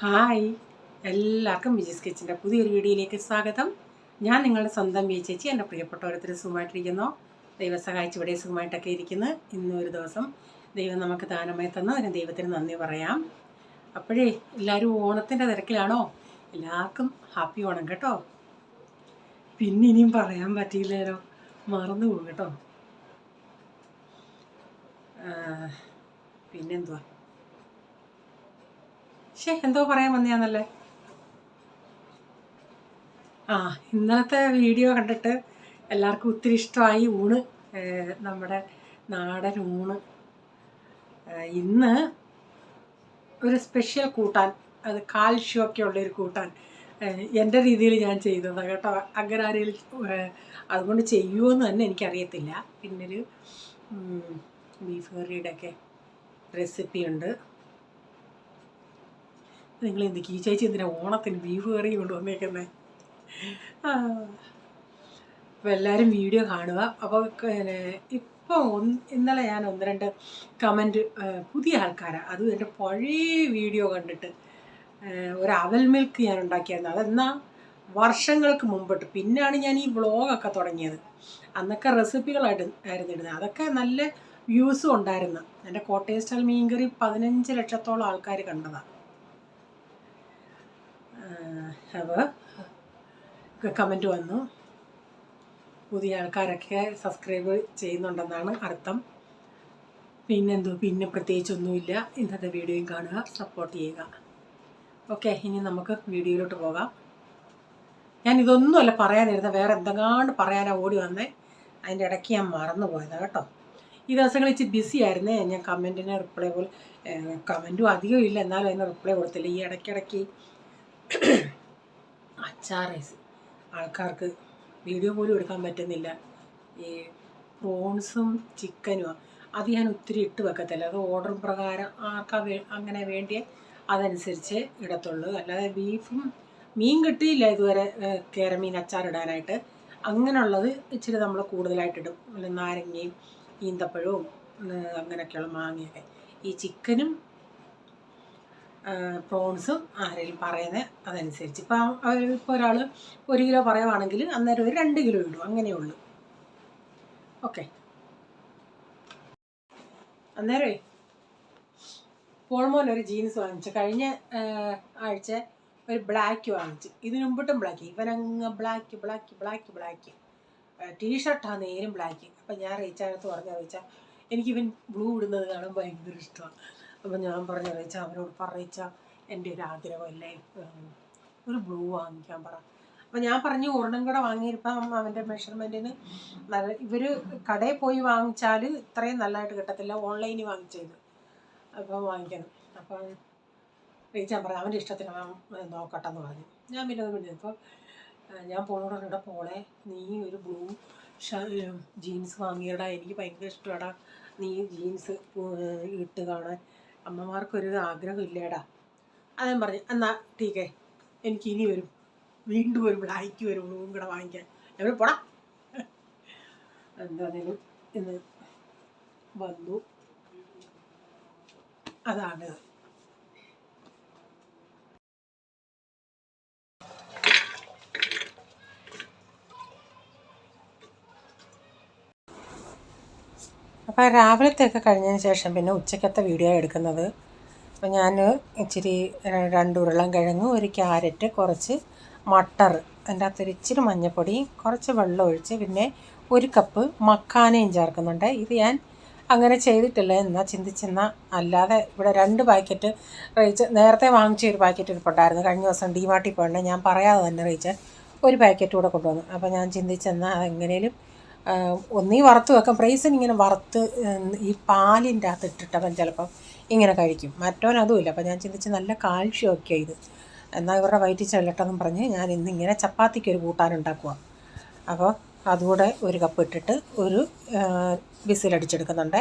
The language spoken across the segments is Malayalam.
ഹായ്, എല്ലാവർക്കും വിജീസ് കിച്ചൻ്റെ പുതിയൊരു വീഡിയോയിലേക്ക് സ്വാഗതം. ഞാൻ നിങ്ങളുടെ സ്വന്തം വി ചേച്ചി. എൻ്റെ പ്രിയപ്പെട്ട ഓരോരുത്തർ സുഖമായിട്ടിരിക്കുന്നു. ദൈവം സഹായിച്ച് ഇവിടെ സുഖമായിട്ടൊക്കെ ഇരിക്കുന്നു. ഇന്നൊരു ദിവസം ദൈവം നമുക്ക് ദാനമായി തന്നു. അതിന് ദൈവത്തിന് നന്ദി പറയാം. അപ്പോഴേ എല്ലാവരും ഓണത്തിൻ്റെ തിരക്കിലാണോ? എല്ലാവർക്കും ഹാപ്പി ഓണം കേട്ടോ. പിന്നെ ഇനിയും പറയാൻ പറ്റിയില്ലല്ലോ, മറന്നു പോകും കേട്ടോ. പിന്നെന്തുവാ, എന്തോ പറയാൻ വന്നയാന്നല്ലേ. ഇന്നലത്തെ വീഡിയോ കണ്ടിട്ട് എല്ലാവർക്കും ഒത്തിരി ഇഷ്ടമായി. ഊണ്, നമ്മുടെ നാടൻ ഊണ്. ഇന്ന് ഒരു സ്പെഷ്യൽ കൂട്ടാൻ, അത് കാൽഷ്യമൊക്കെ ഉള്ളൊരു കൂട്ടാൻ എൻ്റെ രീതിയിൽ ഞാൻ ചെയ്തതാണ് കേട്ടോ. അങ്ങനെ ആരെങ്കിലും അതുകൊണ്ട് ചെയ്യുമോയെന്ന് തന്നെ എനിക്കറിയത്തില്ല. പിന്നൊരു ബീഫ് കറിയുടെ ഒക്കെ റെസിപ്പി ഉണ്ട്. നിങ്ങൾ എന്തൊക്കെ ഈ ചേച്ചി എന്തിനാ ഓണത്തിന് ബീഫ് കറി കൊണ്ടുവന്നേക്കുന്നത്? അപ്പോൾ എല്ലാവരും വീഡിയോ കാണുക. അപ്പോൾ ഇപ്പോൾ ഇന്നലെ ഞാൻ 1-2 കമൻറ്റ് പുതിയ ആൾക്കാരാണ്, അതും എൻ്റെ പഴയ വീഡിയോ കണ്ടിട്ട്. ഒരു അവൽ മിൽക്ക് ഞാൻ ഉണ്ടാക്കിയായിരുന്നു. അതെന്നാൽ വർഷങ്ങൾക്ക് മുമ്പിട്ട്. പിന്നാണ് ഞാൻ ഈ വ്ളോഗൊക്കെ തുടങ്ങിയത്. അന്നൊക്കെ റെസിപ്പികളായിരുന്നു ഇടുന്നത്. അതൊക്കെ നല്ല വ്യൂസും ഉണ്ടായിരുന്നു. എൻ്റെ കോട്ടയം സ്റ്റൈൽ മീൻകറി 15 ലക്ഷത്തോളം ആൾക്കാർ കണ്ടതാണ്. അപ്പോൾ കമൻറ്റ് വന്നു, പുതിയ ആൾക്കാരൊക്കെ സബ്സ്ക്രൈബ് ചെയ്യുന്നുണ്ടെന്നാണ് അർത്ഥം. പിന്നെ പ്രത്യേകിച്ചൊന്നുമില്ല. ഇന്നത്തെ വീഡിയോയും കാണുക, സപ്പോർട്ട് ചെയ്യുക. ഓക്കെ, ഇനി നമുക്ക് വീഡിയോയിലോട്ട് പോകാം. ഞാൻ ഇതൊന്നുമല്ല പറയാനിരുന്നത്, വേറെ എന്തെങ്കിലും പറയാനാ ഓടി വന്നേ. അതിൻ്റെ ഇടയ്ക്ക് ഞാൻ മറന്നു പോയതാണ് കേട്ടോ. ഈ ദിവസങ്ങൾ ഇച്ചിരി ബിസി ആയിരുന്നേ. ഞാൻ കമൻറ്റിന് റിപ്ലൈ പോലും, കമൻറ്റും അധികം ഇല്ല, എന്നാലും അതിന് റിപ്ലൈ കൊടുത്തില്ല. ഈ ഇടയ്ക്കിടയ്ക്ക് അച്ചാറൈസ് ആൾക്കാർക്ക് വീഡിയോ പോലും എടുക്കാൻ പറ്റുന്നില്ല. ഈ പ്രോൺസും ചിക്കനും അത് ഞാൻ ഒത്തിരി ഇട്ട് വെക്കത്തില്ല. അത് ഓർഡർ പ്രകാരം ആർക്കാ അങ്ങനെ വേണ്ടിയേ അതനുസരിച്ച് ഇടത്തുള്ളൂ. അല്ലാതെ ബീഫും മീൻ കിട്ടിയില്ല ഇതുവരെ കേരമീൻ അച്ചാറിടാനായിട്ട്. അങ്ങനെയുള്ളത് ഇച്ചിരി നമ്മൾ കൂടുതലായിട്ടിടും. നാരങ്ങയും ഈന്തപ്പഴവും അങ്ങനെയൊക്കെയുള്ള മാങ്ങയൊക്കെ. ഈ ചിക്കനും പ്രോൺസും ആരെങ്കിലും പറയുന്നത് അതനുസരിച്ച്. ഇപ്പോൾ ഒരാൾ 1 കിലോ പറയുവാണെങ്കിൽ അന്നേരം ഒരു 2 കിലോ ഇടും, അങ്ങനെയുള്ളൂ. ഓക്കെ, അന്നേരമേ പോൾമോൻ ഒരു ജീൻസ് വാങ്ങിച്ചു. കഴിഞ്ഞ ആഴ്ച ഒരു ബ്ലാക്ക് വാങ്ങിച്ചു. ഇതിനു മുമ്പിട്ടും ബ്ലാക്ക്. ഇവനങ്ങ് ബ്ലാക്ക് ടീഷർട്ടാണ് നേരും ബ്ലാക്ക്. അപ്പം ഞാൻ റീച്ചാകത്ത് പറഞ്ഞാൽ എനിക്കിവൻ ബ്ലൂ ഇടുന്നത് കാണാൻ ഭയങ്കര ഇഷ്ടമാണ്. അപ്പം ഞാൻ പറഞ്ഞു റീച്ചാ, അവനോട് പറയിച്ച എൻ്റെ ഒരു ആഗ്രഹമല്ലേ, ഒരു ബ്ലൂ വാങ്ങിക്കാൻ പറ. അപ്പം ഞാൻ പറഞ്ഞു ഒരെണ്ണം കൂടെ വാങ്ങിയിരിപ്പം അവൻ്റെ മെഷർമെൻറ്റിന് നല്ല. ഇവർ കടയിൽ പോയി വാങ്ങിച്ചാൽ ഇത്രയും നല്ലതായിട്ട് കിട്ടത്തില്ല, ഓൺലൈനിൽ വാങ്ങിച്ചത്. അപ്പം വാങ്ങിക്കണം. അപ്പം റീച്ചാൻ പറഞ്ഞു അവൻ്റെ ഇഷ്ടത്തിന് അവൻ നോക്കട്ടെന്ന് പറഞ്ഞു. ഞാൻ പിന്നെ അത് വിട്ടു. അപ്പോൾ ഞാൻ പോണോടെ പോളെ, നീ ഒരു ബ്ലൂ ജീൻസ് വാങ്ങിയടാ, എനിക്ക് ഭയങ്കര ഇഷ്ടമാടാ നീ ജീൻസ് ഇട്ട് കാണാൻ, അമ്മമാർക്കൊരു ആഗ്രഹം ഇല്ലേടാ. ഞാൻ പറഞ്ഞു എന്നാൽ ടീക്കേ, എനിക്ക് ഇനി വീണ്ടും ഒരു ബ്ലാക്ക് ഒരു ബ്ലൂവും കൂടെ വാങ്ങിക്കാൻ. എവിടെ പോടാ, എന്താണേലും ഇന്ന് വന്നു. അതാണ്. അപ്പോൾ രാവിലത്തെയൊക്കെ കഴിഞ്ഞതിന് ശേഷം പിന്നെ ഉച്ചക്കത്തെ വീഡിയോ എടുക്കുന്നത്. അപ്പോൾ ഞാൻ ഇച്ചിരി 2 ഉരുളൻകിഴങ്ങ്, ഒരു ക്യാരറ്റ്, കുറച്ച് മട്ടർ, അതിൻ്റെ അകത്തൊരു ഇച്ചിരി മഞ്ഞൾപ്പൊടി, കുറച്ച് വെള്ളം ഒഴിച്ച്, പിന്നെ 1 കപ്പ് മക്കാനയും ചേർക്കുന്നുണ്ട്. ഇത് ഞാൻ അങ്ങനെ ചെയ്തിട്ടില്ല, എന്നാൽ ചിന്തിച്ചെന്നാൽ അല്ലാതെ ഇവിടെ 2 പാക്കറ്റ് റീച്ച് നേരത്തെ വാങ്ങിച്ച ഒരു പാക്കറ്റ് ഇരിപ്പുണ്ടായിരുന്നു. കഴിഞ്ഞ ദിവസം ഡിമാർട്ടിൽ പോകണ്ടേ, ഞാൻ പറയാതെ തന്നെ റീച്ച് 1 പാക്കറ്റ് കൂടെ കൊണ്ടുവന്നു. അപ്പോൾ ഞാൻ ചിന്തിച്ചെന്നാൽ അതെങ്ങനെയും ഒന്നീ വറുത്ത് വെക്കാം. പ്രൈസിന് ഇങ്ങനെ വറുത്ത് ഈ പാലിൻ്റെ അകത്ത് ഇട്ടിട്ടവൻ ചിലപ്പം ഇങ്ങനെ കഴിക്കും. മറ്റവൻ അതുമില്ല. അപ്പോൾ ഞാൻ ചിന്തിച്ച് നല്ല കാൽഷ്യമൊക്കെ ഇത്, എന്നാൽ ഇവരുടെ വയറ്റിൽ ചെല്ലട്ടെന്നും പറഞ്ഞ് ഞാൻ ഇന്നിങ്ങനെ ചപ്പാത്തിക്ക് ഒരു കൂട്ടാനുണ്ടാക്കുക. അപ്പോൾ അതുകൂടെ 1 കപ്പ് ഇട്ടിട്ട് ഒരു വിസിലടിച്ചെടുക്കുന്നുണ്ട്.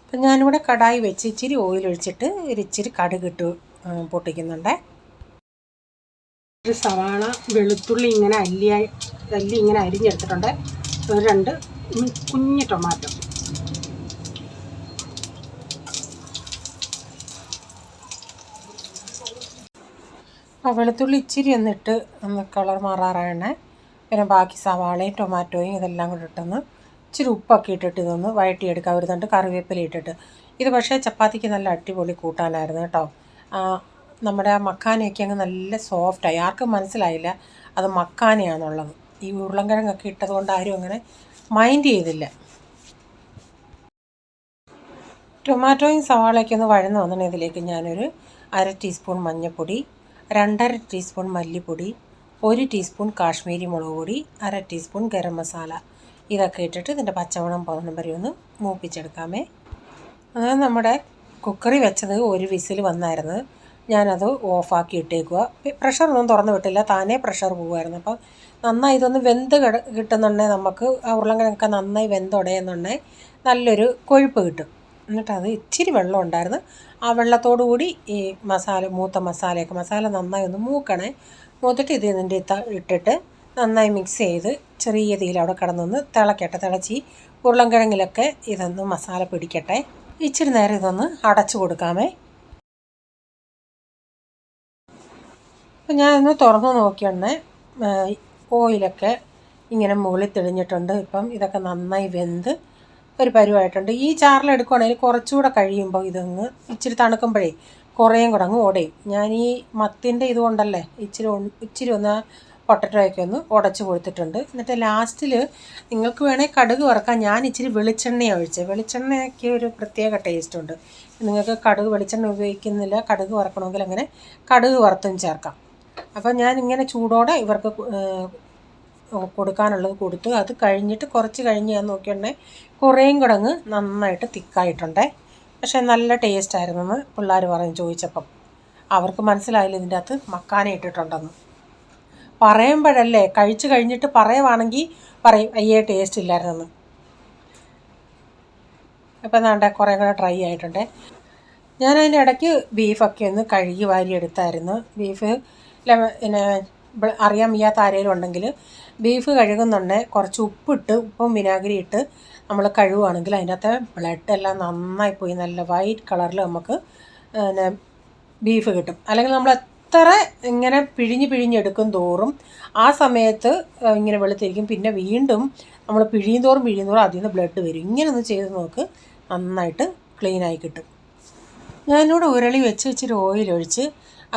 അപ്പം ഞാനിവിടെ കടായി വെച്ച് ഇച്ചിരി ഓയിലൊഴിച്ചിട്ട് ഒരു ഇച്ചിരി കടുകിട്ട് പൊട്ടിക്കുന്നുണ്ട്. ഒരു സവാള, വെളുത്തുള്ളി ഇങ്ങനെ അല്ലി ഇങ്ങനെ അരിഞ്ഞെടുത്തിട്ടുണ്ട്. 2 കുഞ്ഞ് ടൊമാറ്റോ, വെളുത്തുള്ളി ഇച്ചിരി ഒന്നിട്ട് ഒന്ന് കളർ മാറാറാണ്. പിന്നെ ബാക്കി സവാളയും ടൊമാറ്റോയും ഇതെല്ലാം കൂടെ ഇട്ടൊന്ന് ഇച്ചിരി ഉപ്പൊക്കെ ഇട്ടിട്ട് ഇതൊന്ന് വഴറ്റിയെടുക്കുക. ഒരു തണ്ട് കറിവേപ്പില ഇട്ടിട്ട്. ഇത് പക്ഷേ ചപ്പാത്തിക്ക് നല്ല അടിപൊളി കൂട്ടാനായിരുന്നു കേട്ടോ. നമ്മുടെ ആ മക്കാനയൊക്കെ അങ്ങ് നല്ല സോഫ്റ്റായി. ആർക്കും മനസ്സിലായില്ല അത് മക്കാനയാണെന്നുള്ളത്. ഈ ഉരുളൻകിഴങ്ങൊക്കെ ഇട്ടതുകൊണ്ട് ആരും അങ്ങനെ മൈൻഡ് ചെയ്തില്ല. ടൊമാറ്റോയും സവാളയൊക്കെ ഒന്ന് വഴന്ന് വന്നിട്ട് ഇതിലേക്ക് ഞാനൊരു 1/2 ടീസ്പൂൺ മഞ്ഞൾപ്പൊടി, 2.5 ടീസ്പൂൺ മല്ലിപ്പൊടി, 1 ടീസ്പൂൺ കാശ്മീരി മുളക് പൊടി, 1/2 ടീസ്പൂൺ ഗരം മസാല ഇതൊക്കെ ഇട്ടിട്ട് ഇതിൻ്റെ പച്ചമണം പോകുന്ന വരെ ഒന്ന് മൂപ്പിച്ചെടുക്കാമേ. അത് നമ്മുടെ കുക്കറിൽ വെച്ചത് ഒരു വിസിൽ വന്നായിരുന്നു. ഞാനത് ഓഫാക്കി ഇട്ടേക്കുക. പ്രഷറൊന്നും തുറന്ന് വിട്ടില്ല, താനേ പ്രഷർ പോകുമായിരുന്നു. അപ്പം നന്നായി ഇതൊന്ന് വെന്ത് കിട്ടുന്നുണ്ടെങ്കിൽ നമുക്ക് ആ ഉരുളൻകിഴങ്ങൊക്കെ നന്നായി വെന്തുടയുന്നുണ്ടെങ്കിൽ നല്ലൊരു കൊഴുപ്പ് കിട്ടും. എന്നിട്ടത് ഇച്ചിരി വെള്ളം ഉണ്ടായിരുന്നു. ആ വെള്ളത്തോടു കൂടി ഈ മൂത്ത മസാല നന്നായി ഒന്ന് മൂക്കണേ. മൂത്തിട്ട് ഇതിൻ്റെ ഇട്ടിട്ട് നന്നായി മിക്സ് ചെയ്ത് ചെറിയ തീയിൽ അവിടെ കിടന്നൊന്ന് തിളച്ചി ഉരുളൻകിഴങ്ങിലൊക്കെ ഇതൊന്ന് മസാല പിടിക്കട്ടെ. ഇച്ചിരി നേരം ഇതൊന്ന് അടച്ചു കൊടുക്കാമേ. അപ്പം ഞാനൊന്ന് തുറന്നു നോക്കിയുടനെ ഓയിലൊക്കെ ഇങ്ങനെ മുകളിൽ തെളിഞ്ഞിട്ടുണ്ട്. ഇപ്പം ഇതൊക്കെ നന്നായി വെന്ത് ഒരു പരുവായിട്ടുണ്ട്. ഈ ചാറിലെടുക്കുകയാണെങ്കിൽ കുറച്ചുകൂടെ കഴിയുമ്പോൾ ഇതൊന്ന് ഇച്ചിരി തണുക്കുമ്പോഴേ കുറേയും കൂടെ അങ്ങ് ഉടയും. ഞാൻ ഈ മത്തിൻ്റെ ഇതുകൊണ്ടല്ലേ ഇച്ചിരി ഒന്ന് പൊട്ടറ്റോയൊക്കെ ഒന്ന് ഉടച്ച് കൊടുത്തിട്ടുണ്ട്. എന്നിട്ട് ലാസ്റ്റിൽ നിങ്ങൾക്ക് വേണേൽ കടുക് വറുക്കാം. ഞാൻ ഇച്ചിരി വെളിച്ചെണ്ണയാണ് ഒഴിച്ചത്. വെളിച്ചെണ്ണയ്ക്ക് ഒരു പ്രത്യേക ടേസ്റ്റുണ്ട്. നിങ്ങൾക്ക് വെളിച്ചെണ്ണ ഉപയോഗിക്കുന്നില്ല, കടുക് വറക്കണമെങ്കിൽ അങ്ങനെ കടുക് വറുത്തും ചേർക്കാം. അപ്പം ഞാനിങ്ങനെ ചൂടോടെ ഇവർക്ക് കൊടുക്കാനുള്ളത് കൊടുത്തു. അത് കഴിഞ്ഞിട്ട് കുറച്ച് കഴിഞ്ഞ് ഞാൻ നോക്കിയിട്ടുണ്ടെങ്കിൽ കുറേയും കൂടെ അങ്ങ് നന്നായിട്ട് തിക്കായിട്ടുണ്ടേ. പക്ഷേ നല്ല ടേസ്റ്റായിരുന്നെന്ന് പിള്ളേർ ചോദിച്ചപ്പം അവർക്ക് മനസ്സിലായില്ല ഇതിൻ്റെ അകത്ത് മക്കാന ഇട്ടിട്ടുണ്ടെന്ന്. പറയുമ്പോഴല്ലേ, കഴിച്ച് കഴിഞ്ഞിട്ട് പറയുവാണെങ്കിൽ പറയും അയ്യേ ടേസ്റ്റ് ഇല്ലായിരുന്നെന്ന്. ഇപ്പം വേണ്ട കുറേ കൂടെ ഡ്രൈ ആയിട്ടുണ്ടേ. ഞാൻ അതിൻ്റെ ഇടയ്ക്ക് ബീഫൊക്കെ ഒന്ന് കഴുകി വാരി എടുത്തായിരുന്നു. ബീഫ് പിന്നെ അറിയാൻ വയ്യാത്ത ആരെങ്കിലും ഉണ്ടെങ്കിൽ ബീഫ് കഴുകുന്നുണ്ടെങ്കിൽ കുറച്ച് ഉപ്പും വിനാഗിരി ഇട്ട് നമ്മൾ കഴുകുകയാണെങ്കിൽ അതിൻ്റെ അകത്തെ ബ്ലഡ് എല്ലാം നന്നായി പോയി നല്ല വൈറ്റ് കളറിൽ നമുക്ക് പിന്നെ ബീഫ് കിട്ടും. അല്ലെങ്കിൽ നമ്മൾ എത്ര ഇങ്ങനെ പിഴിഞ്ഞെടുക്കും തോറും ആ സമയത്ത് ഇങ്ങനെ വെളുത്തിരിക്കും. പിന്നെ വീണ്ടും നമ്മൾ പിഴിയും തോറും അതിൽ നിന്ന് ബ്ലഡ് വരും. ഇങ്ങനെ ഒന്ന് ചെയ്ത് നോക്ക്, നന്നായിട്ട് ക്ലീനായി കിട്ടും. ഞാനിവിടെ ഉരുളി വെച്ച് ഇച്ചിരി ഓയിലൊഴിച്ച്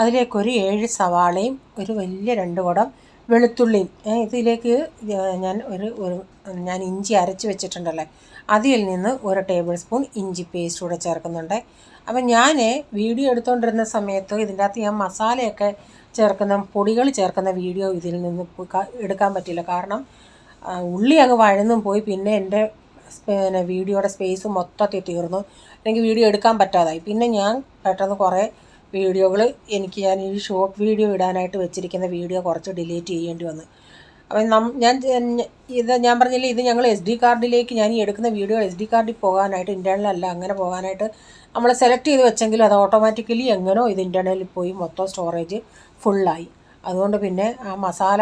അതിലേക്കൊരു 7 സവാളയും ഒരു വലിയ 2 കുടം വെളുത്തുള്ളിയും ഇതിലേക്ക് ഞാൻ ഇഞ്ചി അരച്ച് വെച്ചിട്ടുണ്ടല്ലേ അതിൽ നിന്ന് 1 ടേബിൾ സ്പൂൺ ഇഞ്ചി പേസ്റ്റ് കൂടെ ചേർക്കുന്നുണ്ട്. അപ്പം ഞാൻ വീഡിയോ എടുത്തുകൊണ്ടിരുന്ന സമയത്ത് ഇതിൻ്റെ അകത്ത് ഞാൻ മസാലയൊക്കെ പൊടികൾ ചേർക്കുന്ന വീഡിയോ ഇതിൽ നിന്ന് എടുക്കാൻ പറ്റില്ല. കാരണം ഉള്ളി അങ്ങ് വഴന്നും പോയി. പിന്നെ എൻ്റെ വീഡിയോയുടെ സ്പേസ് മൊത്തത്തിൽ തീർന്നു. എനിക്ക് വീഡിയോ എടുക്കാൻ പറ്റാതായി. പിന്നെ ഞാൻ പെട്ടെന്ന് കുറേ വീഡിയോകൾ ഞാൻ ഈ ഷോർട്ട് വീഡിയോ ഇടാനായിട്ട് വെച്ചിരിക്കുന്ന വീഡിയോ കുറച്ച് ഡിലീറ്റ് ചെയ്യേണ്ടി വന്നു. അപ്പം ഞാൻ പറഞ്ഞില്ലേ, ഇത് ഞങ്ങൾ SD കാർഡിലേക്ക് ഞാൻ ഈ എടുക്കുന്ന വീഡിയോ SD കാർഡിൽ പോകാനായിട്ട് ഇൻറ്റേർണലല്ല അങ്ങനെ പോകാനായിട്ട് നമ്മൾ സെലക്ട് ചെയ്ത് വെച്ചെങ്കിലും അത് ഓട്ടോമാറ്റിക്കലി എങ്ങനെയോ ഇത് ഇൻറ്റേർണലിൽ പോയി മൊത്തം സ്റ്റോറേജ് ഫുള്ളായി. അതുകൊണ്ട് പിന്നെ ആ മസാല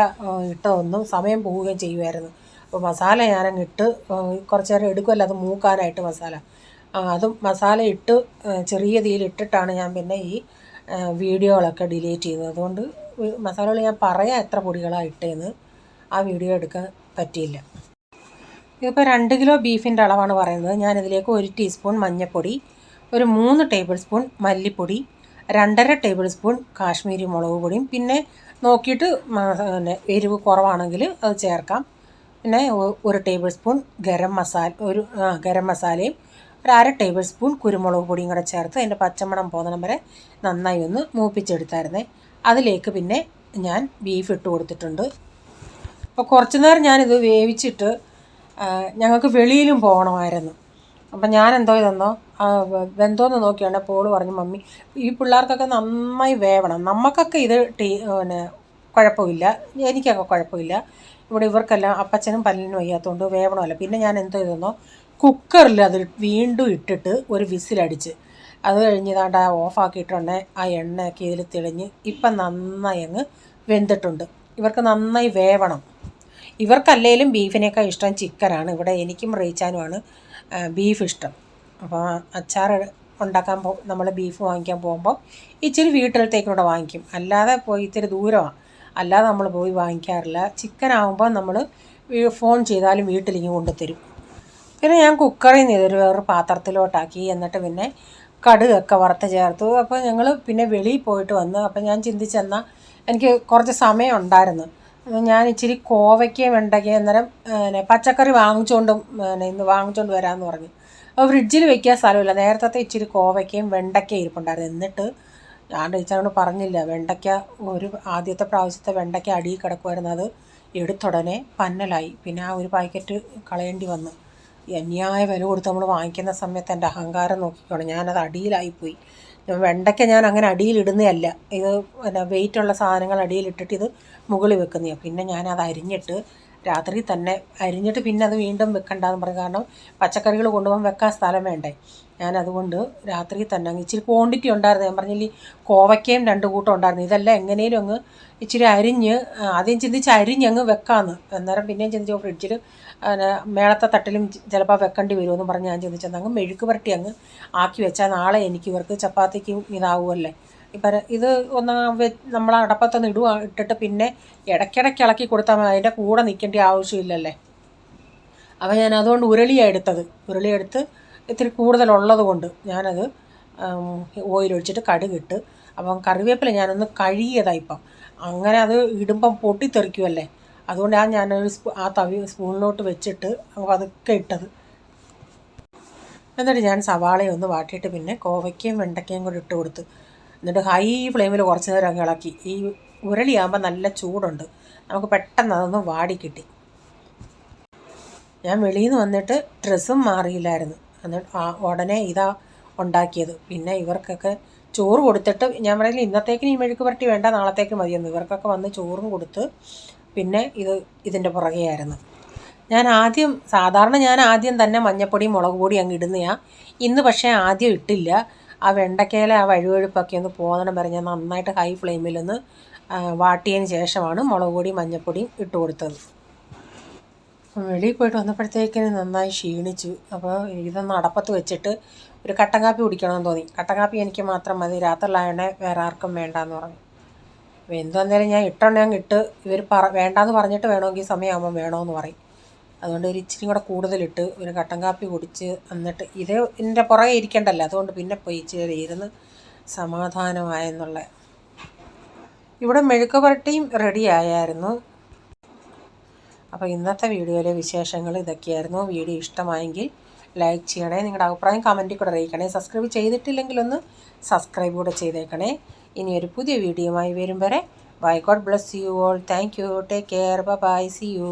ഇട്ടതൊന്നും സമയം പോവുകയും ചെയ്യുമായിരുന്നു. അപ്പോൾ മസാല ഞാനങ്ങ് ഇട്ട് കുറച്ച് നേരം എടുക്കുമല്ലോ അത് മൂക്കാനായിട്ട് അതും മസാല ഇട്ട് ചെറിയ തീയിലിട്ടിട്ടാണ് ഞാൻ പിന്നെ ഈ വീഡിയോകളൊക്കെ ഡിലീറ്റ് ചെയ്തത്. അതുകൊണ്ട് മസാലകൾ ഞാൻ പറയാം എത്ര പൊടികളാണ് ഇട്ടതെന്ന്, ആ വീഡിയോ എടുക്കാൻ പറ്റിയില്ല. ഇതിപ്പോൾ 2 കിലോ ബീഫിൻ്റെ അളവാണ് പറയുന്നത്. ഞാനിതിലേക്ക് 1 ടീസ്പൂൺ മഞ്ഞൾപ്പൊടി, ഒരു 3 ടേബിൾ സ്പൂൺ മല്ലിപ്പൊടി, 2.5 ടേബിൾ സ്പൂൺ കാശ്മീരി മുളക് പൊടിയും പിന്നെ നോക്കിയിട്ട് എരിവ് കുറവാണെങ്കിൽ അത് ചേർക്കാം. പിന്നെ 1 ടേബിൾ സ്പൂൺ ഗരം മസാലയും 1/2 ടേബിൾ സ്പൂൺ കുരുമുളക് പൊടിയും കൂടെ ചേർത്ത് അതിൻ്റെ പച്ചമണം പോകുന്ന വരെ നന്നായി ഒന്ന് മൂപ്പിച്ചെടുത്തായിരുന്നേ. അതിലേക്ക് പിന്നെ ഞാൻ ബീഫ് ഇട്ട് കൊടുത്തിട്ടുണ്ട്. അപ്പോൾ കുറച്ച് നേരം ഞാനിത് വേവിച്ചിട്ട് ഞങ്ങൾക്ക് വെളിയിലും പോകണമായിരുന്നു. അപ്പം ഞാൻ വെന്തോന്ന് നോക്കിയാണ് പോള് പറഞ്ഞു മമ്മി ഈ പിള്ളേർക്കൊക്കെ നന്നായി വേവണം. നമുക്കൊക്കെ ഇത് കുഴപ്പമില്ല, എനിക്കൊക്കെ കുഴപ്പമില്ല. ഇവിടെ ഇവർക്കെല്ലാം അപ്പച്ചനും പല്ലിനും വയ്യാത്തതുകൊണ്ട് വേവണമല്ലോ. പിന്നെ ഞാൻ കുക്കറിൽ അത് വീണ്ടും ഇട്ടിട്ട് ഒരു വിസിലടിച്ച് അത് കഴിഞ്ഞ് ഓഫാക്കിയിട്ടുണ്ടെ ആ എണ്ണയൊക്കെ ഇതിൽ തെളിഞ്ഞ് ഇപ്പം നന്നായി അങ്ങ് വെന്തിട്ടുണ്ട്. ഇവർക്ക് നന്നായി വേവണം. ഇവർക്കല്ലേലും ബീഫിനേക്കാൾ ഇഷ്ടം ചിക്കനാണ്. ഇവിടെ എനിക്കും റീച്ചാനുമാണ് ബീഫ് ഇഷ്ടം. അപ്പോൾ അച്ചാർ ഉണ്ടാക്കാൻ നമ്മൾ ബീഫ് വാങ്ങിക്കാൻ പോകുമ്പോൾ ഇച്ചിരി വീട്ടിലത്തേക്കൂടെ വാങ്ങിക്കും. അല്ലാതെ പോയി ഇത്തിരി ദൂരമാണ്, അല്ലാതെ നമ്മൾ പോയി വാങ്ങിക്കാറില്ല. ചിക്കൻ ആകുമ്പോൾ നമ്മൾ ഫോൺ ചെയ്താലും വീട്ടിലേക്ക് കൊണ്ടുതരും. പിന്നെ ഞാൻ കുക്കറിൽ നിന്ന് ഇതൊരു വേറൊരു പാത്രത്തിലോട്ടാക്കി. എന്നിട്ട് പിന്നെ കടുകൊക്കെ വറുത്ത് ചേർത്തു. അപ്പോൾ ഞങ്ങൾ പിന്നെ വെളിയിൽ പോയിട്ട് വന്നു. അപ്പോൾ ഞാൻ ചിന്തിച്ചെന്നാൽ എനിക്ക് കുറച്ച് സമയം ഉണ്ടായിരുന്നു. ഞാൻ ഇച്ചിരി കോവയ്ക്കയും വെണ്ടയ്ക്കയും അന്നേരം പച്ചക്കറി ഇന്ന് വാങ്ങിച്ചുകൊണ്ട് വരാമെന്ന് പറഞ്ഞു. അപ്പോൾ ഫ്രിഡ്ജിൽ വെക്കാൻ സ്ഥലമില്ല. നേരത്തെ ഇച്ചിരി കോവയ്ക്കയും വെണ്ടയ്ക്കയും ഇരിപ്പുണ്ടായിരുന്നു. എന്നിട്ട് ഞാൻ ടീച്ചറിനോട് പറഞ്ഞില്ല, വെണ്ടയ്ക്ക ആദ്യത്തെ പ്രാവശ്യത്തെ വെണ്ടയ്ക്ക അടിയിൽ കിടക്കുമായിരുന്നു. അത് എടുത്തുടനെ പന്നലായി. പിന്നെ ആ ഒരു പാക്കറ്റ് കളയേണ്ടി വന്നു. അന്യായ വില കൊടുത്ത് നമ്മൾ വാങ്ങിക്കുന്ന സമയത്ത് എൻ്റെ അഹങ്കാരം നോക്കിക്കോണം, ഞാനത് അടിയിലായിപ്പോയി. വെണ്ടയ്ക്ക ഞാൻ അങ്ങനെ അടിയിലിടുന്നതല്ല, ഇത് വെയിറ്റുള്ള സാധനങ്ങൾ അടിയിലിട്ടിട്ട് ഇത് മുകളിൽ വെക്കുന്നതാണ്. പിന്നെ ഞാനത് അരിഞ്ഞിട്ട് രാത്രി തന്നെ അരിഞ്ഞിട്ട് പിന്നെ അത് വീണ്ടും വെക്കണ്ടെന്ന് പറയും. കാരണം പച്ചക്കറികൾ കൊണ്ടുപോകാൻ വെക്കാൻ സ്ഥലം വേണ്ടേ. ഞാനതുകൊണ്ട് രാത്രി തന്നെ ഇച്ചിരി ക്വാണ്ടിറ്റി ഉണ്ടായിരുന്നു. ഞാൻ പറഞ്ഞില്ലേ, കോവയ്ക്കയും 2 കൂട്ടം ഉണ്ടായിരുന്നു. ഇതെല്ലാം എങ്ങനെയും അങ്ങ് ഇച്ചിരി ആദ്യം ചിന്തിച്ച് അരിഞ്ഞങ്ങ് വെക്കാമെന്ന്. അന്നേരം പിന്നെയും ചിന്തിച്ചു ഫ്രിഡ്ജിൽ മേളത്തെ തട്ടിലും ചിലപ്പോൾ വെക്കേണ്ടി വരുമെന്ന് പറഞ്ഞ് ഞാൻ ചിന്തിച്ചത് അങ്ങ് മെഴുക്ക് പുരട്ടി അങ്ങ് ആക്കി വെച്ചാൽ നാളെ ഇവർക്ക് ചപ്പാത്തിക്കും ഇതാവുമല്ലേ. ഇപ്പം ഇത് ഒന്ന് നമ്മൾ അടപ്പത്തൊന്ന് ഇട്ടിട്ട് പിന്നെ ഇടയ്ക്കിടയ്ക്ക് ഇളക്കി കൊടുത്താൽ മതി, അതിൻ്റെ കൂടെ നിൽക്കേണ്ട ആവശ്യമില്ലല്ലേ. അപ്പോൾ ഞാൻ അതുകൊണ്ട് ഉരുളിയെടുത്ത് ഇത്തിരി കൂടുതലുള്ളത് കൊണ്ട് ഞാനത് ഓയിലൊഴിച്ചിട്ട് കടുകിട്ട്. അപ്പം കറിവേപ്പില ഞാനൊന്ന് കഴുകിയതായിപ്പം, അങ്ങനെ അത് ഇടുമ്പം പൊട്ടിത്തെറിക്കുമല്ലേ. അതുകൊണ്ടാണ് ഞാനൊരു സ്പൂണിലോട്ട് വെച്ചിട്ട് അതൊക്കെ ഇട്ടത്. എന്നിട്ട് ഞാൻ സവാളയും ഒന്ന് വാട്ടിയിട്ട് പിന്നെ കോവയ്ക്കയും വെണ്ടയ്ക്കയും കൂടി ഇട്ട് കൊടുത്ത്. എന്നിട്ട് ഹൈ ഫ്ലെയിമിൽ കുറച്ച് നേരം അങ്ങ് ഇളക്കി. ഈ ഉരുളിയാകുമ്പോൾ നല്ല ചൂടുണ്ട്, നമുക്ക് പെട്ടെന്ന് അതൊന്ന് വാടിക്കിട്ടി. ഞാൻ വെളിയിൽ നിന്ന് വന്നിട്ട് ഡ്രസ്സും മാറിയില്ലായിരുന്നു. എന്നിട്ട് ഉടനെ ഇതാ ഉണ്ടാക്കിയത്. പിന്നെ ഇവർക്കൊക്കെ ചോറ് കൊടുത്തിട്ട് ഞാൻ പറയില്ല, ഇന്നത്തേക്കിന് ഈ മെഴുക്ക് പുരട്ടി വേണ്ട, നാളത്തേക്ക് മതിയെന്ന്. ഇവർക്കൊക്കെ വന്ന് ചോറും കൊടുത്ത് പിന്നെ ഇതിൻ്റെ പുറകെയായിരുന്നു. സാധാരണ ഞാൻ ആദ്യം തന്നെ മഞ്ഞപ്പൊടിയും മുളക് പൊടിയും അങ്ങ് ഇടുന്നതാണ്. ഇന്ന് പക്ഷേ ആദ്യം ഇട്ടില്ല. ആ വെണ്ടയ്ക്കയിലെ ആ വഴുവഴുപ്പൊക്കെ ഒന്ന് പോകുന്നിടം വരെ ഞാൻ നന്നായിട്ട് ഹൈ ഫ്ലെയിമിലൊന്ന് വാട്ടിയതിന് ശേഷമാണ് മുളക് പൊടിയും മഞ്ഞപ്പൊടിയും ഇട്ട് കൊടുത്തത്. വെളിയിൽ പോയിട്ട് വന്നപ്പോഴത്തേക്കിന് നന്നായി ക്ഷീണിച്ചു. അപ്പോൾ ഇതൊന്ന് അടപ്പത്ത് വെച്ചിട്ട് ഒരു കട്ടൻ കാപ്പി കുടിക്കണമെന്ന് തോന്നി. കട്ടൻ കാപ്പി എനിക്ക് മാത്രം മതി, രാത്രിയിലായണേ വേറെ ആർക്കും വേണ്ടാന്ന് പറഞ്ഞു. അപ്പോൾ എന്തുവന്നാലും ഞാൻ ഇട്ടുണ്ടെങ്കിൽ ഇവർ വേണ്ടാന്ന് പറഞ്ഞിട്ട് വേണമെങ്കിൽ സമയമാകുമ്പോൾ വേണമെന്ന് പറയും. അതുകൊണ്ട് ഒരു ഇച്ചിരി കൂടെ കൂടുതലിട്ട് ഒരു കട്ടൻ കാപ്പി കുടിച്ച് എന്നിട്ട് ഇതിൻ്റെ പുറകെ ഇരിക്കണ്ടല്ലോ, അതുകൊണ്ട് പിന്നെ പോയി ഇച്ചിരി ഇരുന്ന് സമാധാനമായെന്നുള്ള. ഇവിടെ മെഴുക്ക് പുരട്ടിയും റെഡി ആയായിരുന്നു. അപ്പോൾ ഇന്നത്തെ വീഡിയോയിലെ വിശേഷങ്ങൾ ഇതൊക്കെയായിരുന്നു. വീഡിയോ ഇഷ്ടമായെങ്കിൽ ലൈക്ക് ചെയ്യണേ, നിങ്ങളുടെ അഭിപ്രായം കമൻറ്റിൽ കൂടെ അറിയിക്കണേ. സബ്സ്ക്രൈബ് ചെയ്തിട്ടില്ലെങ്കിലൊന്ന് സബ്സ്ക്രൈബ് കൂടെ ചെയ്തേക്കണേ. ഇനി ഒരു പുതിയ വീഡിയോയുമായി വരും വരെ bye. God bless you all. Thank you. Take care. Bye. See U.